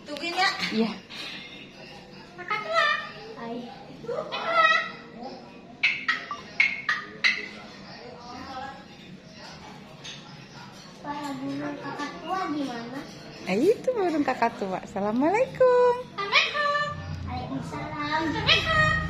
Tungguin ya. Iya. Kakak tua. Hai. Para burung kakak tua gimana? Itu burung kakak tua. Assalamualaikum. Assalamualaikum. Waalaikumsalam. Waalaikumsalam.